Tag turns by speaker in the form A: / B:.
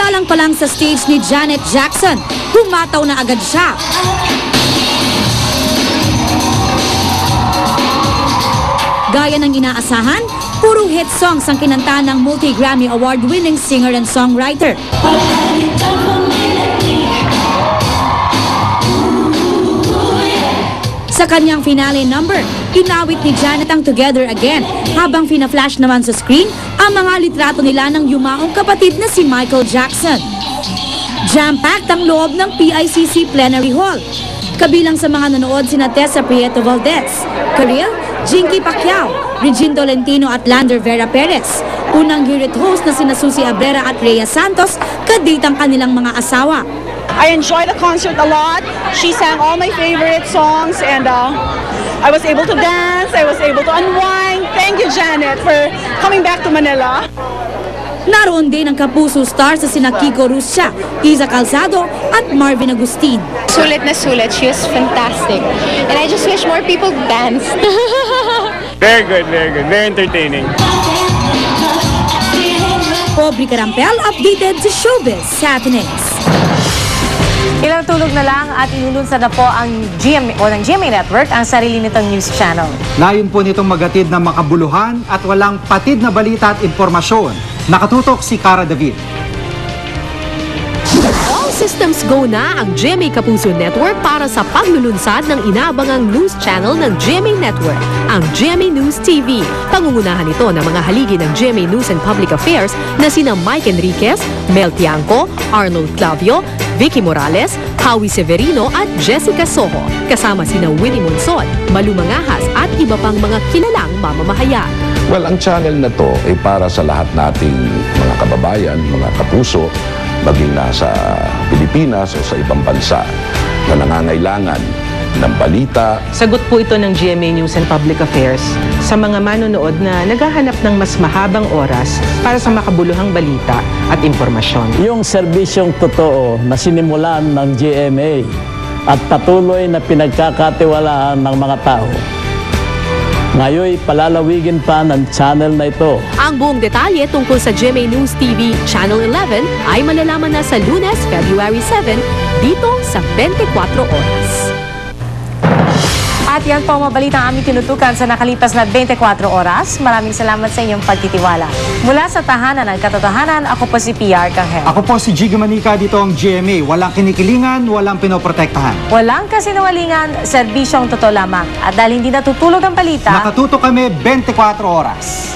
A: Samantalang pa lang sa stage ni Janet Jackson, humataw na agad siya. Gaya ng inaasahan, puro hit songs ang kinanta ng multi-Grammy Award-winning singer and songwriter. Sa kanyang finale number, inawit ni Janet ang Together Again habang fina-flash naman sa screen ang mga litrato nila ng yumaong kapatid na si Michael Jackson. Jam-packed ang loob ng PICC Plenary Hall. Kabilang sa mga nanood sina Tessa Prieto Valdez, Karil, Jinky Pacquiao, Regine Tolentino at Lander Vera Perez. Unang Hear It host na sina Susie Abrera at Rhea Santos, kadate ang kanilang mga asawa.
B: I enjoyed the concert a lot. She sang all my favorite songs and I was able to dance, I was able to unwind. Thank you, Janet, for coming back to Manila.
A: Naroon din ang kapuso stars sa sina Kiko Ruscia, Iza Calzado at Marvin Agustin.
C: Sulit na sulit. She was fantastic. And I just wish more people danced.
D: Very good, very entertaining.
A: Aubrey Carampel updated sa Showbiz Happenings.
E: Ilang tulog na lang at inulunsad na po ang GMA Network ang sarili nitong news channel.
F: Layon po nitong magatid ng makabuluhan at walang patid na balita at impormasyon. Nakatutok si Cara David.
G: All systems go na ang GMA Kapuso Network para sa paglulunsad ng inaabangang news channel ng GMA Network, ang GMA News TV. Pangungunahan ito ng mga haligi ng GMA News and Public Affairs na sina Mike Enriquez, Mel Tiangco, Arnold Clavio, Vicky Morales, Howie Severino at Jessica Soho, kasama sina Willie Monson, Malu Mangahas at iba pang mga kilalang mamamahayag.
H: Well, ang channel na to ay para sa lahat nating mga kababayan, mga kapuso, maging nasa Pilipinas o sa ibang bansa na nangangailangan ng balita.
I: Sagot po ito ng GMA News and Public Affairs sa mga manonood na naghahanap ng mas mahabang oras para sa makabuluhang balita at impormasyon.
J: Yung serbisyong totoo na sinimulan ng GMA at patuloy na pinagkakatiwalaan ng mga tao, ngayon palalawigin pa ng channel na ito.
G: Ang buong detalye tungkol sa GMA News TV Channel 11 ay malalaman na sa Lunes, February 7 dito sa 24 Oras.
E: At yan po ang mga balitang aming tinutukan sa nakalipas na 24 oras. Maraming salamat sa inyong pagtitiwala. Mula sa Tahanan ng Katotohanan, ako po si PR Canghel.
F: Ako po si Jiggy Manica, dito ang GMA. Walang kinikilingan, walang pinoprotektahan.
E: Walang kasinungalingan, serbisyong totoo lamang. At dahil hindi natutulog ang balita,
F: nakatutok kami 24 oras.